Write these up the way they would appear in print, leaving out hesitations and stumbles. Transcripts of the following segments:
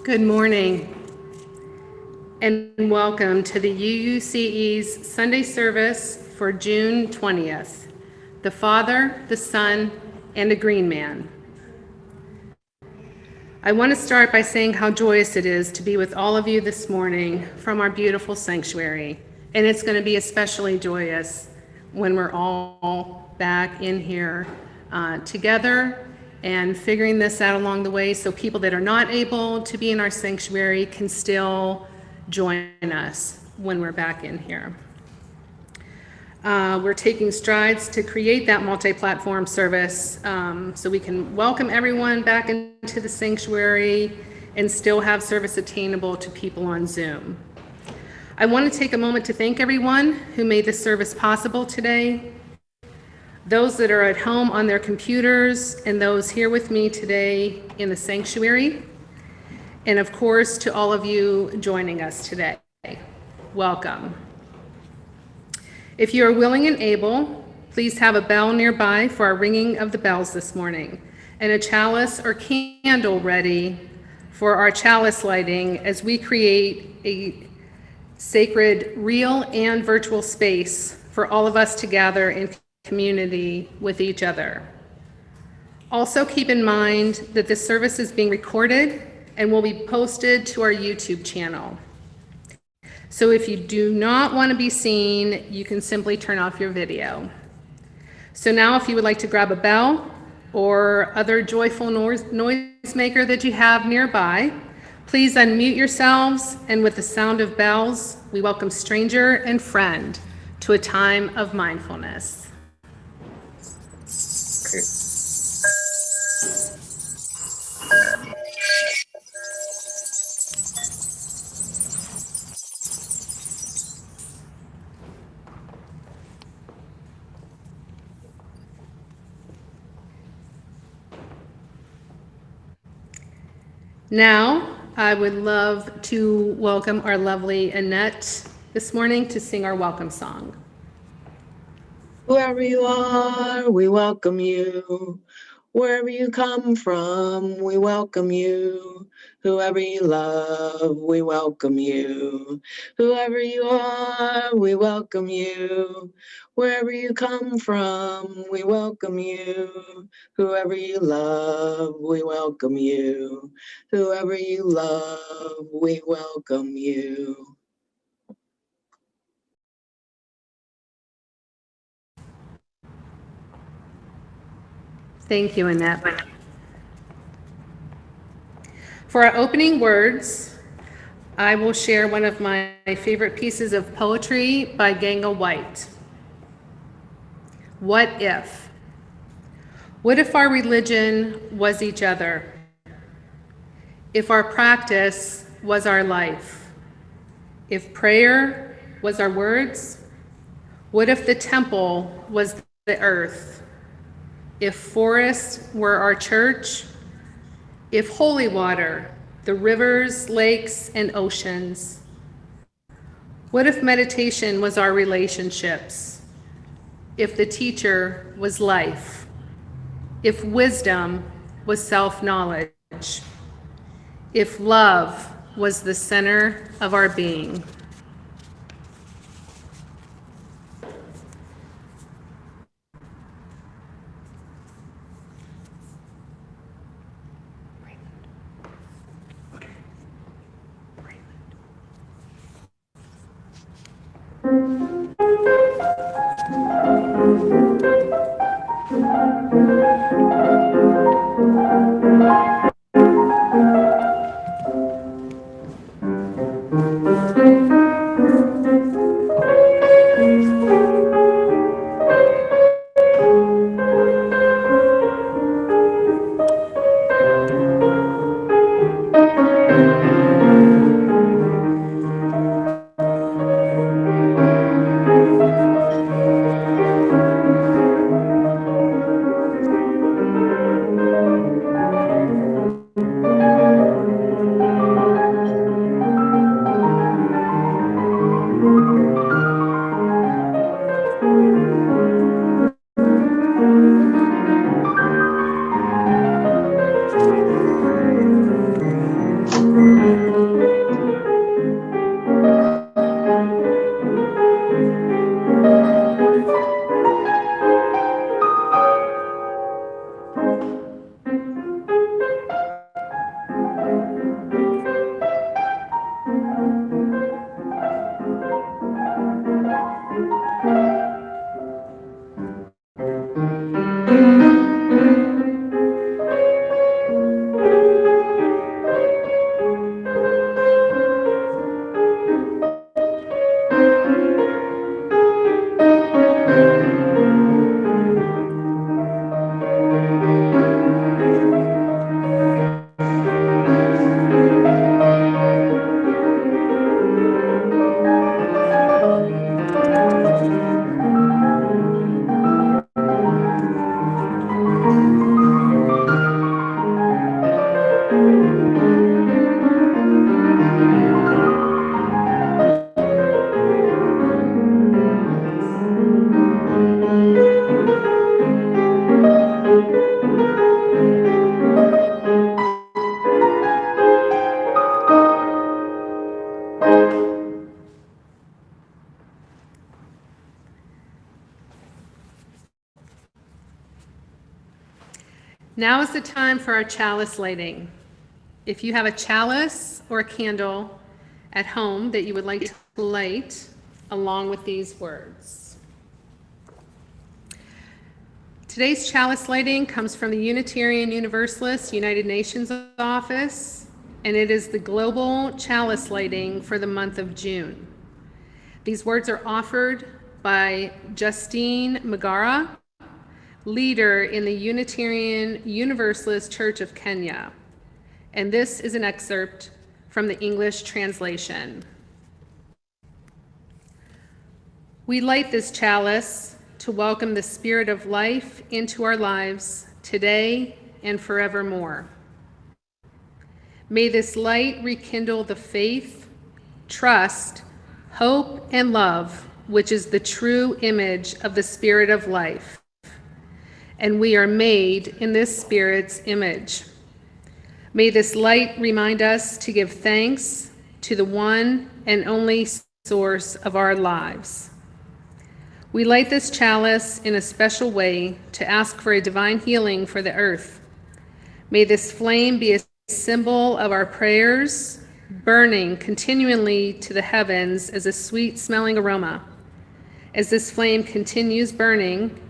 Good morning and welcome to the UUCE's Sunday service for June 20th. The Father, the Son, and a Green Man. I want to start by saying how joyous it is to be with all of you this morning from our beautiful sanctuary. And it's going to be especially joyous when we're all back in here together and figuring this out along the way so people that are not able to be in our sanctuary can still join us when we're back in here. We're taking strides to create that multi-platform service so we can welcome everyone back into the sanctuary and still have service attainable to people on Zoom. I want to take a moment to thank everyone who made this service possible today, those that are at home on their computers, and those here with me today in the sanctuary, and of course to all of you joining us today. Welcome. If you are willing and able, please have a bell nearby for our ringing of the bells this morning, and a chalice or candle ready for our chalice lighting as we create a sacred, real and virtual space for all of us to gather in community with each other. Also keep in mind that this service is being recorded and will be posted to our YouTube channel. So if you do not want to be seen, you can simply turn off your video. So now if you would like to grab a bell or other joyful noisemaker that you have nearby, please unmute yourselves, and with the sound of bells, we welcome stranger and friend to a time of mindfulness. Now, I would love to welcome our lovely Annette this morning to sing our welcome song. Whoever you are, we welcome you. Wherever you come from, we welcome you. Whoever you love, we welcome you. Whoever you are, we welcome you. Wherever you come from, we welcome you. Whoever you love, we welcome you. Whoever you love, we welcome you. Thank you, Annette. For our opening words, I will share one of my favorite pieces of poetry by Ganga White. What if? What if our religion was each other? If our practice was our life? If prayer was our words? What if the temple was the earth? If forest were our church? If holy water, the rivers, lakes, and oceans? What if meditation was our relationships? If the teacher was life? If wisdom was self-knowledge? If love was the center of our being? Now is the time for our chalice lighting. If you have a chalice or a candle at home that you would like to light along with these words. Today's chalice lighting comes from the Unitarian Universalist United Nations office, and it is the global chalice lighting for the month of June. These words are offered by Justine Magara, leader in the Unitarian Universalist Church of Kenya. And this is an excerpt from the English translation. We light this chalice to welcome the Spirit of life into our lives today and forevermore. May this light rekindle the faith, trust, hope, and love, which is the true image of the Spirit of life. And we are made in this Spirit's image. May this light remind us to give thanks to the one and only source of our lives. We light this chalice in a special way to ask for a divine healing for the earth. May this flame be a symbol of our prayers, burning continually to the heavens as a sweet-smelling aroma. As this flame continues burning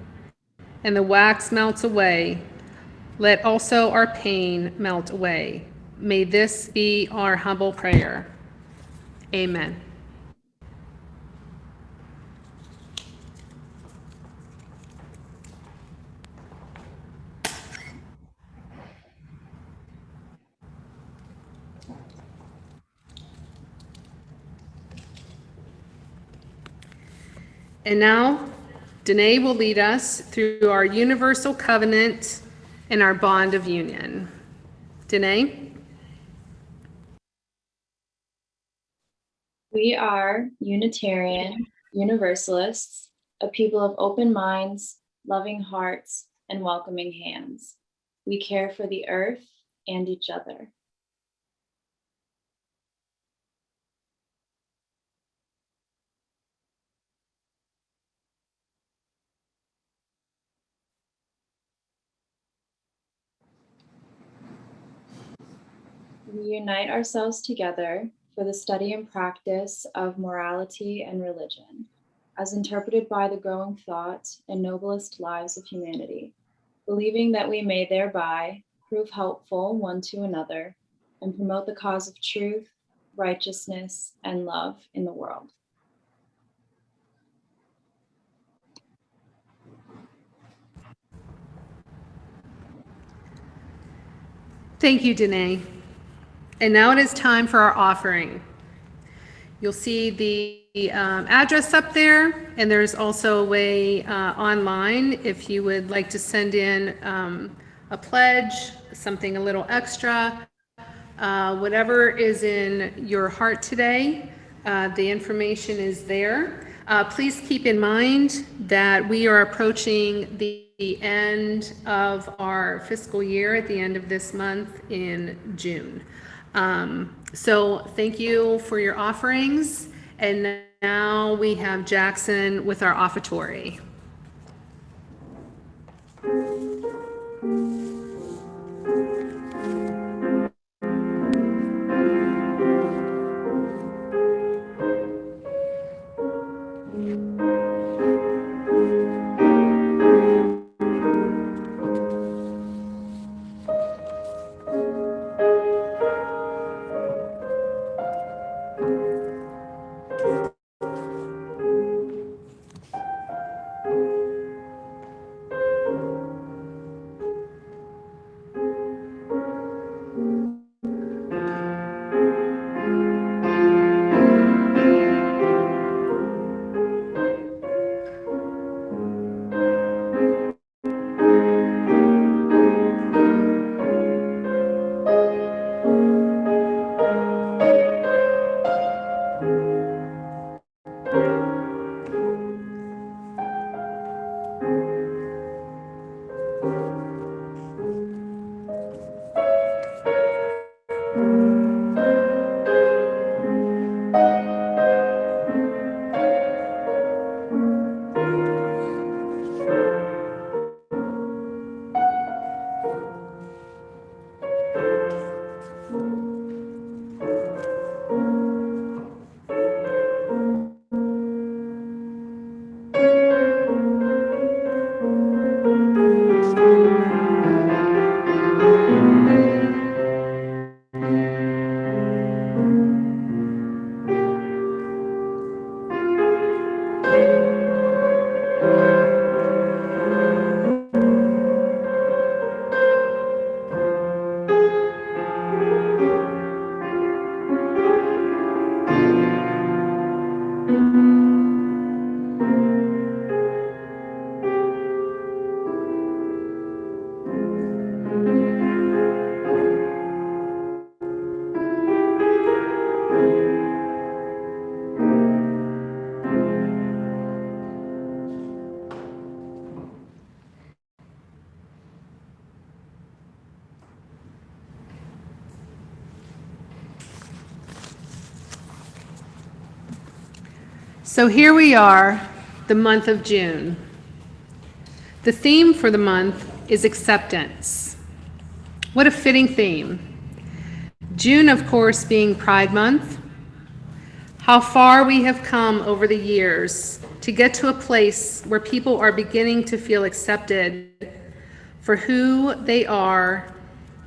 and the wax melts away, let also our pain melt away. May this be our humble prayer. Amen. And now, Danae will lead us through our universal covenant and our bond of union. Danae? We are Unitarian Universalists, a people of open minds, loving hearts, and welcoming hands. We care for the earth and each other. We unite ourselves together for the study and practice of morality and religion, as interpreted by the growing thought and noblest lives of humanity, believing that we may thereby prove helpful one to another and promote the cause of truth, righteousness, and love in the world. Thank you, Danae. And now it is time for our offering. You'll see the address up there, and there's also a way online if you would like to send in a pledge, something a little extra, whatever is in your heart today, the information is there. Please keep in mind that we are approaching the end of our fiscal year at the end of this month in June. So thank you for your offerings. And now we have Jackson with our offertory. So here we are, the month of June. The theme for the month is acceptance. What a fitting theme. June, of course, being Pride Month. How far we have come over the years to get to a place where people are beginning to feel accepted for who they are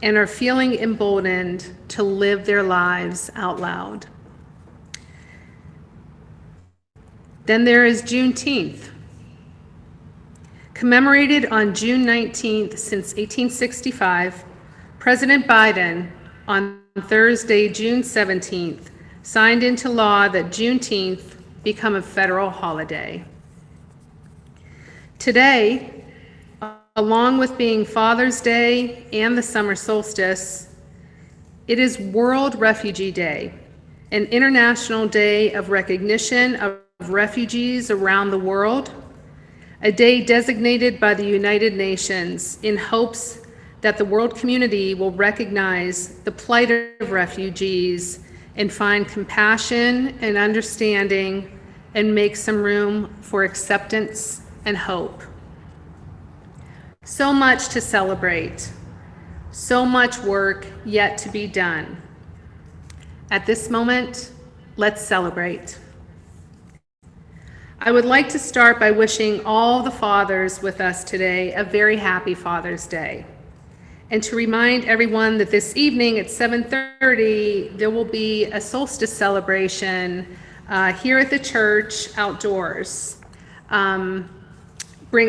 and are feeling emboldened to live their lives out loud. Then there is Juneteenth. Commemorated on June 19th since 1865, President Biden, on Thursday, June 17th, signed into law that Juneteenth become a federal holiday. Today, along with being Father's Day and the summer solstice, it is World Refugee Day, an international day of recognition of refugees around the world, a day designated by the United Nations in hopes that the world community will recognize the plight of refugees and find compassion and understanding and make some room for acceptance and hope. So much to celebrate, so much work yet to be done. At this moment, let's celebrate. I would like to start by wishing all the fathers with us today a very happy Father's Day. And to remind everyone that this evening at 7:30, there will be a solstice celebration here at the church outdoors. Bring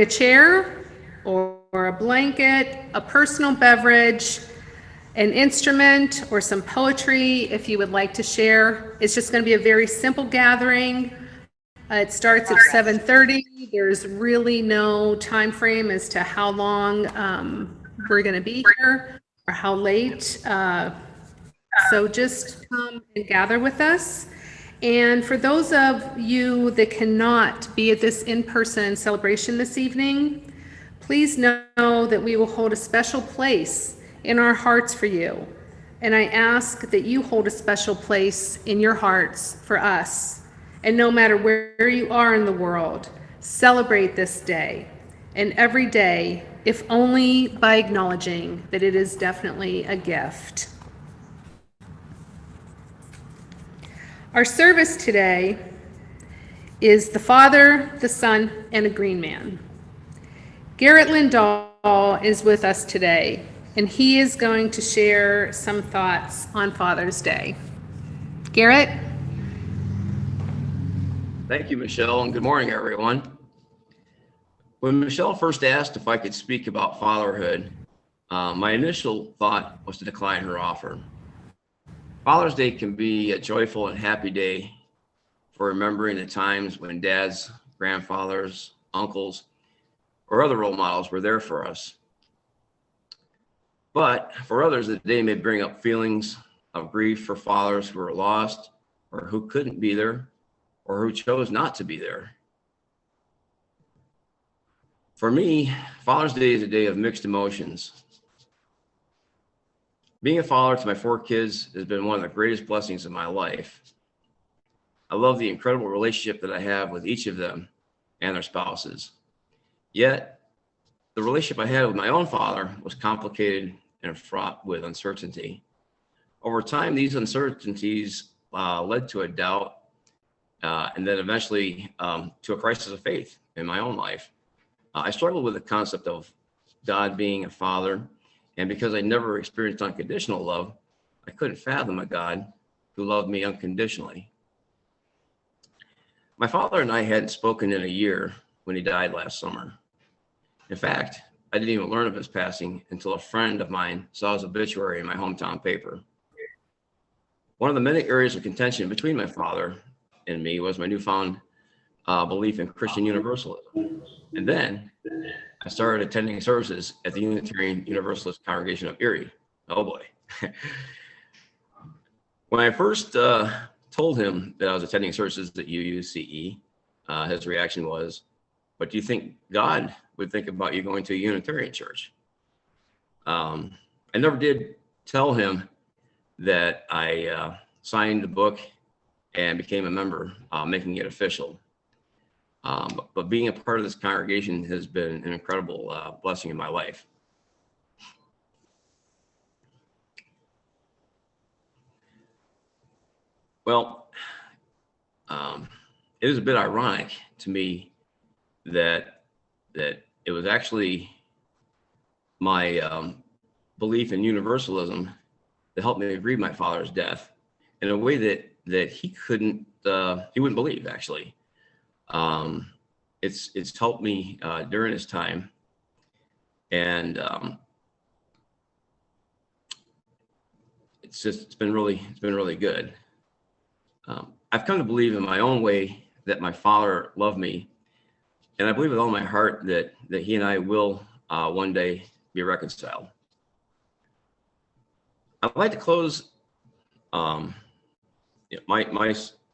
a chair or a blanket, a personal beverage, an instrument, or some poetry if you would like to share. It's just going to be a very simple gathering. It starts at 7:30. There's really no time frame as to how long we're going to be here or how late. So just come and gather with us. And for those of you that cannot be at this in-person celebration this evening, please know that we will hold a special place in our hearts for you. And I ask that you hold a special place in your hearts for us. And no matter where you are in the world, celebrate this day and every day, if only by acknowledging that it is definitely a gift. Our service today is the Father, the Son, and a Green Man. Garrett Lindahl is with us today, and he is going to share some thoughts on Father's Day. Garrett? Thank you, Michelle, and good morning, everyone. When Michelle first asked if I could speak about fatherhood, my initial thought was to decline her offer. Father's Day can be a joyful and happy day for remembering the times when dads, grandfathers, uncles, or other role models were there for us. But for others, the day may bring up feelings of grief for fathers who were lost or who couldn't be there, or who chose not to be there. For me, Father's Day is a day of mixed emotions. Being a father to my 4 kids has been one of the greatest blessings of my life. I love the incredible relationship that I have with each of them and their spouses. Yet, the relationship I had with my own father was complicated and fraught with uncertainty. Over time, these uncertainties led to a doubt and then eventually to a crisis of faith in my own life. I struggled with the concept of God being a father, and because I never experienced unconditional love, I couldn't fathom a God who loved me unconditionally. My father and I hadn't spoken in a year when he died last summer. In fact, I didn't even learn of his passing until a friend of mine saw his obituary in my hometown paper. One of the many areas of contention between my father and me was my newfound belief in Christian universalism. And then I started attending services at the Unitarian Universalist Congregation of Erie. Oh boy. When I first told him that I was attending services at UUCE, his reaction was, "But do you think God would think about you going to a Unitarian church?" I never did tell him that I signed the book and became a member, making it official. But being a part of this congregation has been an incredible blessing in my life. Well, it is a bit ironic to me that it was actually my belief in universalism that helped me grieve my father's death in a way that he wouldn't believe, actually. It's helped me during his time, and it's been really good. I've come to believe in my own way that my father loved me, and I believe with all my heart that he and I will one day be reconciled. I'd like to close my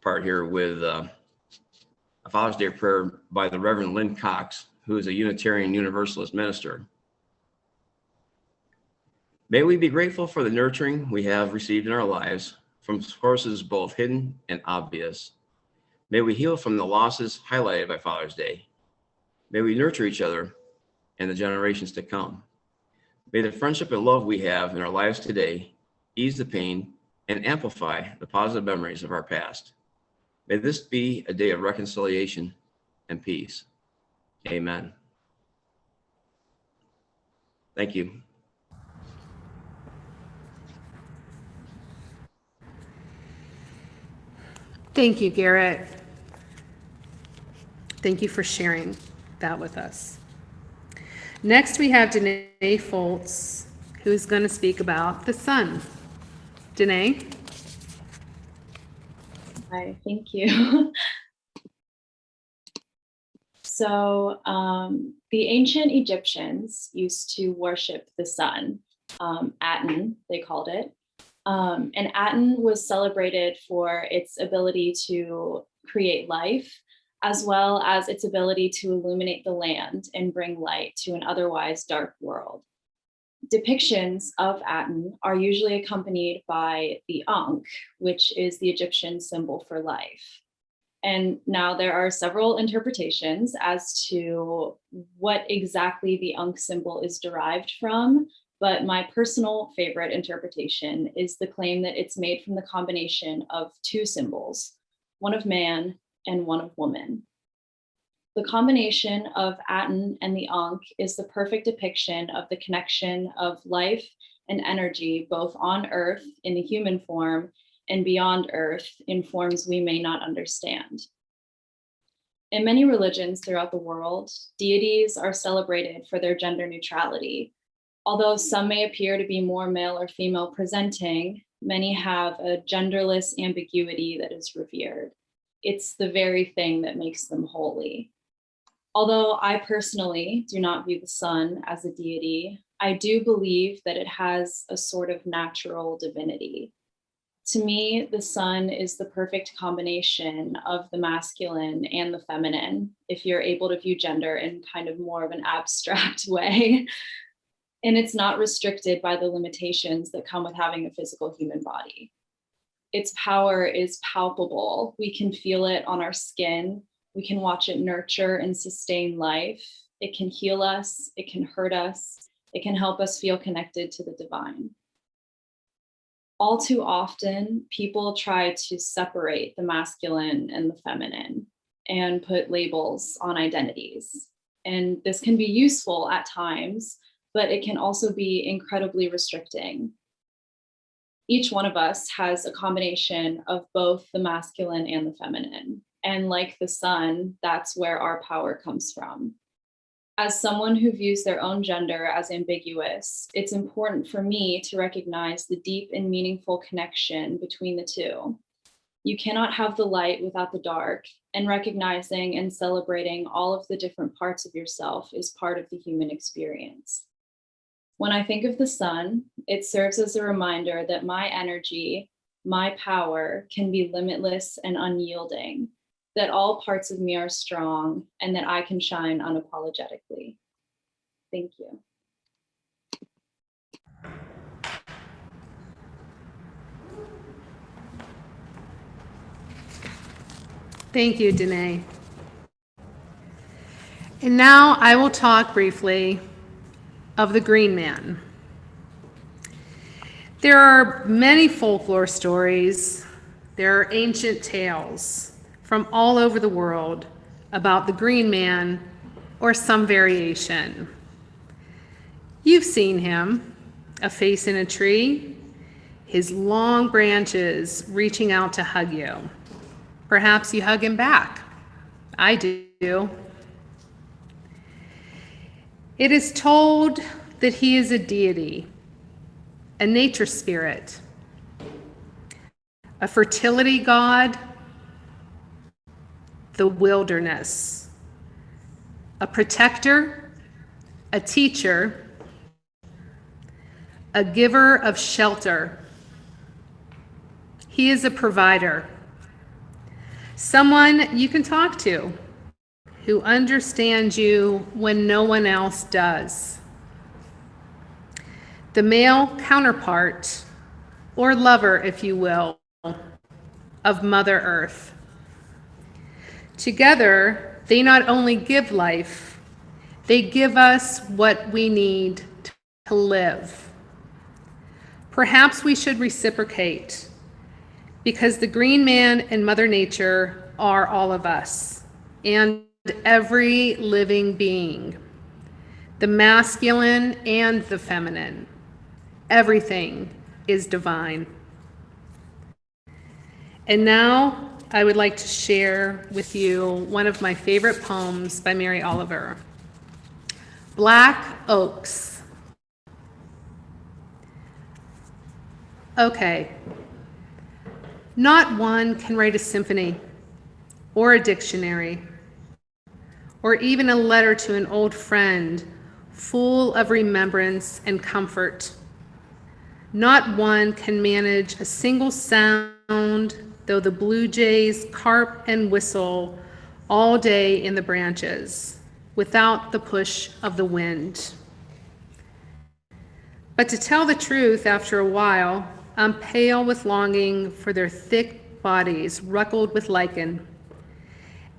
part here with a Father's Day prayer by the Reverend Lynn Cox, who is a Unitarian Universalist minister. May we be grateful for the nurturing we have received in our lives from sources both hidden and obvious. May we heal from the losses highlighted by Father's Day. May we nurture each other and the generations to come. May the friendship and love we have in our lives today ease the pain and amplify the positive memories of our past. May this be a day of reconciliation and peace. Amen. Thank you. Thank you, Garrett. Thank you for sharing that with us. Next, we have Danae Foltz, who's going to speak about the sun. Danae? Hi, thank you. So the ancient Egyptians used to worship the sun, Aten, they called it. And Aten was celebrated for its ability to create life, as well as its ability to illuminate the land and bring light to an otherwise dark world. Depictions of Aten are usually accompanied by the Ankh, which is the Egyptian symbol for life. And now there are several interpretations as to what exactly the Ankh symbol is derived from, but my personal favorite interpretation is the claim that it's made from the combination of two symbols, one of man and one of woman. The combination of Aten and the Ankh is the perfect depiction of the connection of life and energy, both on Earth in the human form and beyond Earth in forms we may not understand. In many religions throughout the world, deities are celebrated for their gender neutrality. Although some may appear to be more male or female presenting, many have a genderless ambiguity that is revered. It's the very thing that makes them holy. Although I personally do not view the sun as a deity, I do believe that it has a sort of natural divinity. To me, the sun is the perfect combination of the masculine and the feminine, if you're able to view gender in kind of more of an abstract way. And it's not restricted by the limitations that come with having a physical human body. Its power is palpable. We can feel it on our skin. We can watch it nurture and sustain life. It can heal us. It can hurt us. It can help us feel connected to the divine. All too often, people try to separate the masculine and the feminine and put labels on identities. And this can be useful at times, but it can also be incredibly restricting. Each one of us has a combination of both the masculine and the feminine. And like the sun, that's where our power comes from. As someone who views their own gender as ambiguous, it's important for me to recognize the deep and meaningful connection between the two. You cannot have the light without the dark, and recognizing and celebrating all of the different parts of yourself is part of the human experience. When I think of the sun, it serves as a reminder that my energy, my power can be limitless and unyielding, that all parts of me are strong, and that I can shine unapologetically. Thank you. Thank you, Danae. And now I will talk briefly of the Green Man. There are many folklore stories, there are ancient tales from all over the world about the Green Man or some variation. You've seen him, a face in a tree, his long branches reaching out to hug you. Perhaps you hug him back. I do. It is told that he is a deity, a nature spirit, a fertility god, the wilderness, a protector, a teacher, a giver of shelter. He is a provider, someone you can talk to who understands you when no one else does. The male counterpart, or lover, if you will, of Mother Earth. Together, they not only give life, they give us what we need to live. Perhaps we should reciprocate, because the Green Man and Mother Nature are all of us, and every living being, the masculine and the feminine. Everything is divine. And now I would like to share with you one of my favorite poems by Mary Oliver, Black Oaks. Okay, not one can write a symphony or a dictionary or even a letter to an old friend full of remembrance and comfort. Not one can manage a single sound, though the blue jays carp and whistle all day in the branches, without the push of the wind. But to tell the truth, after a while, I'm pale with longing for their thick bodies ruckled with lichen.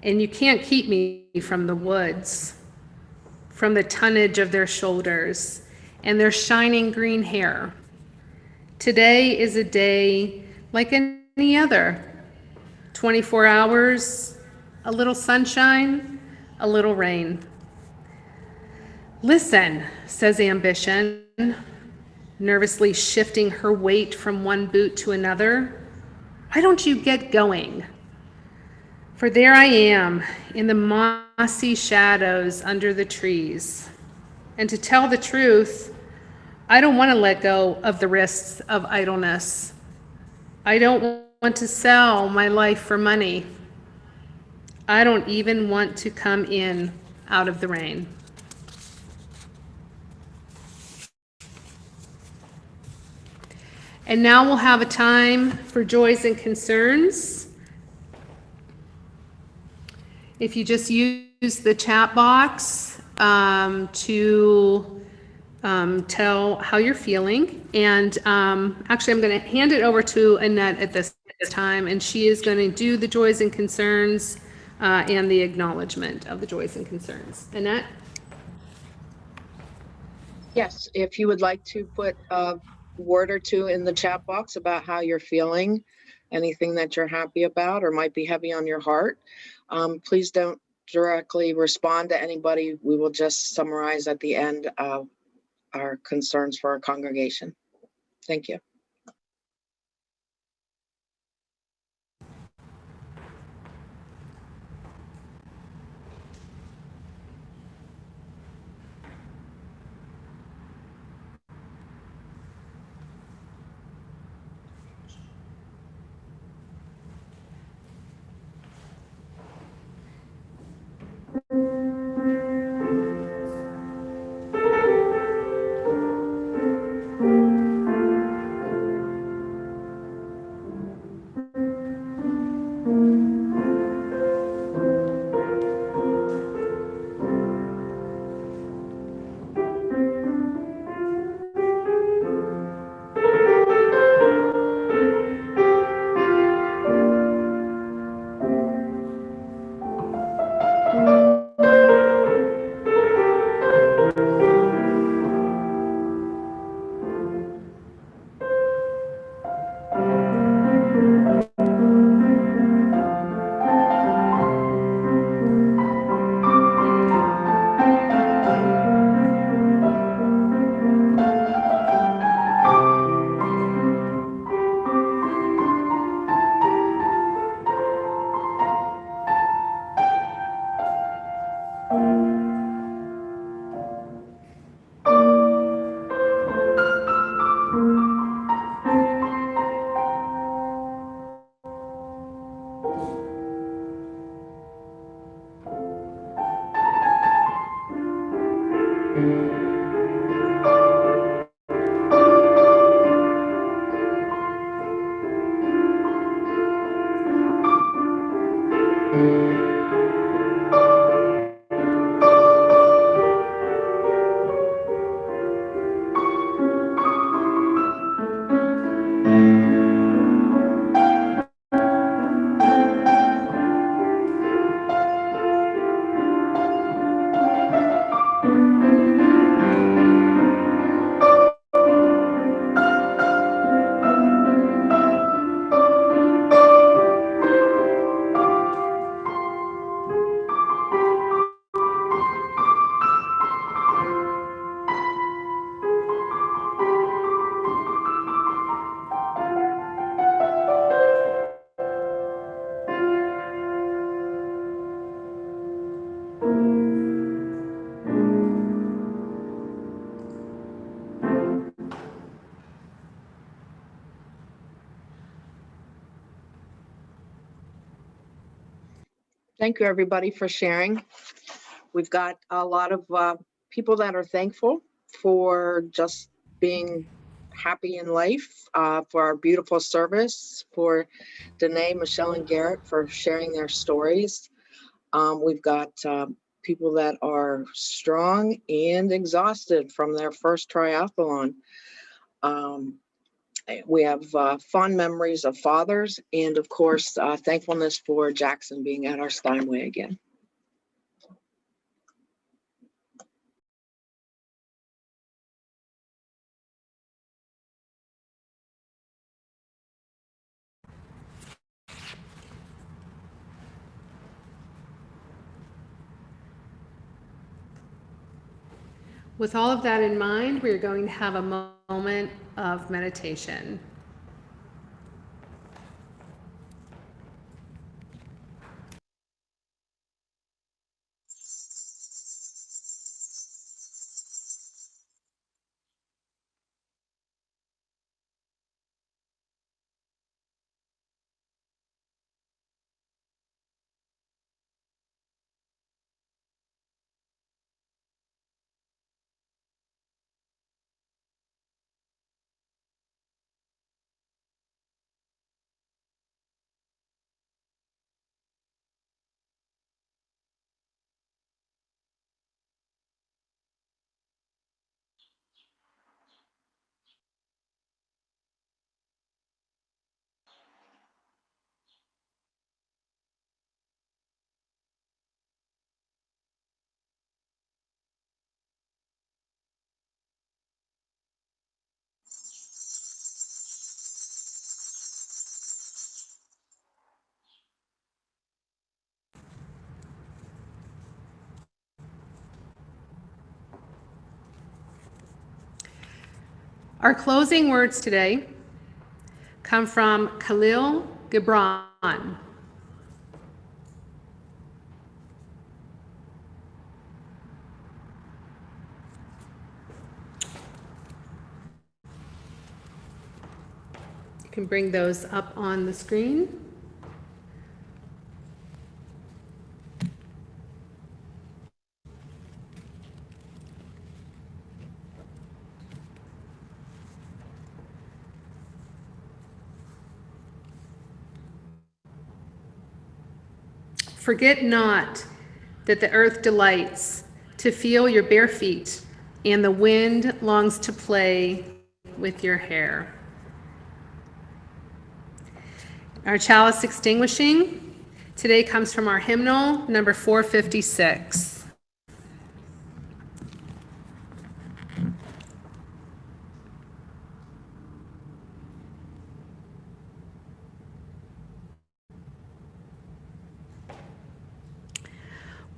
And you can't keep me from the woods, from the tonnage of their shoulders and their shining green hair. Today is a day like any other. 24 hours, a little sunshine, a little rain. Listen, says Ambition, nervously shifting her weight from one boot to another. Why don't you get going? For there I am in the mossy shadows under the trees. And to tell the truth, I don't want to let go of the risks of idleness. I don't want to sell my life for money. I don't even want to come in out of the rain. And now we'll have a time for joys and concerns. If you just use the chat box to tell how you're feeling. And actually, I'm going to hand it over to Annette at this time, and she is going to do the joys and concerns and the acknowledgement of the joys and concerns. Annette? Yes, if you would like to put a word or two in the chat box about how you're feeling, anything that you're happy about or might be heavy on your heart, please don't directly respond to anybody. We will just summarize at the end of our concerns for our congregation. Thank you. Thank you, everybody, for sharing. We've got a lot of people that are thankful for just being happy in life, for our beautiful service, for Danae, Michelle, and Garrett for sharing their stories. We've got people that are strong and exhausted from their first triathlon. We have fond memories of fathers and, of course, thankfulness for Jackson being at our Steinway again. With all of that in mind, we're going to have a moment of meditation. Our closing words today come from Khalil Gibran. You can bring those up on the screen. Forget not that the earth delights to feel your bare feet, and the wind longs to play with your hair. Our chalice extinguishing today comes from our hymnal, number 456.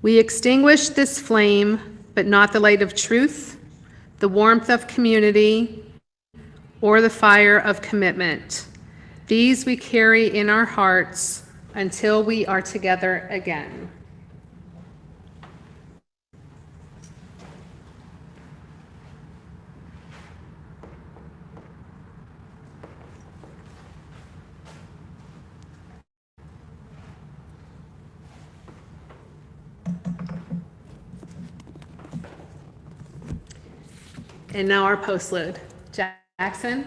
We extinguish this flame, but not the light of truth, the warmth of community, or the fire of commitment. These we carry in our hearts until we are together again. And now our postload. Jackson?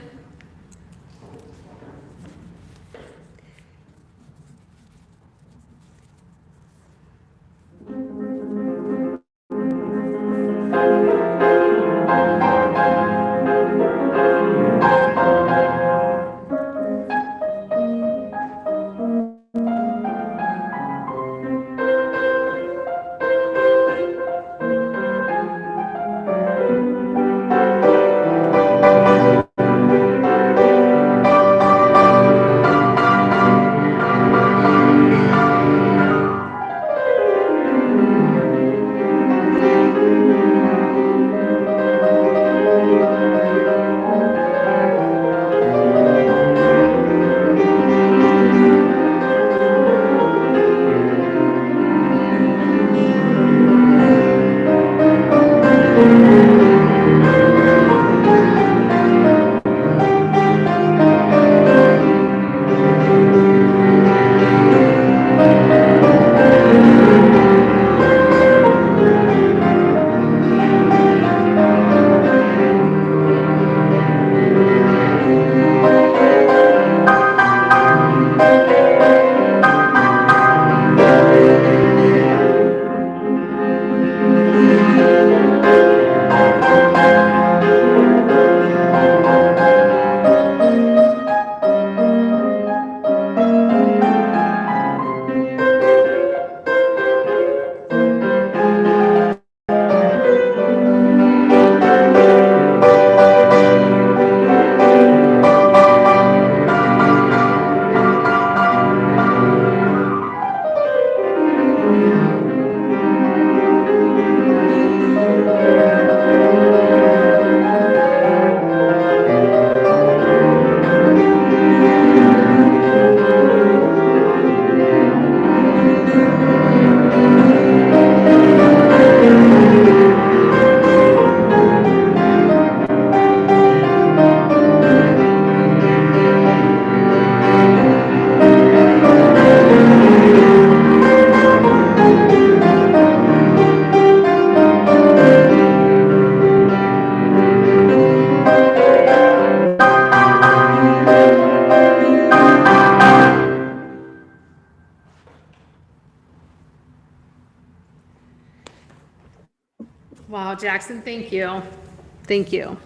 Wow, Jackson, thank you. Thank you.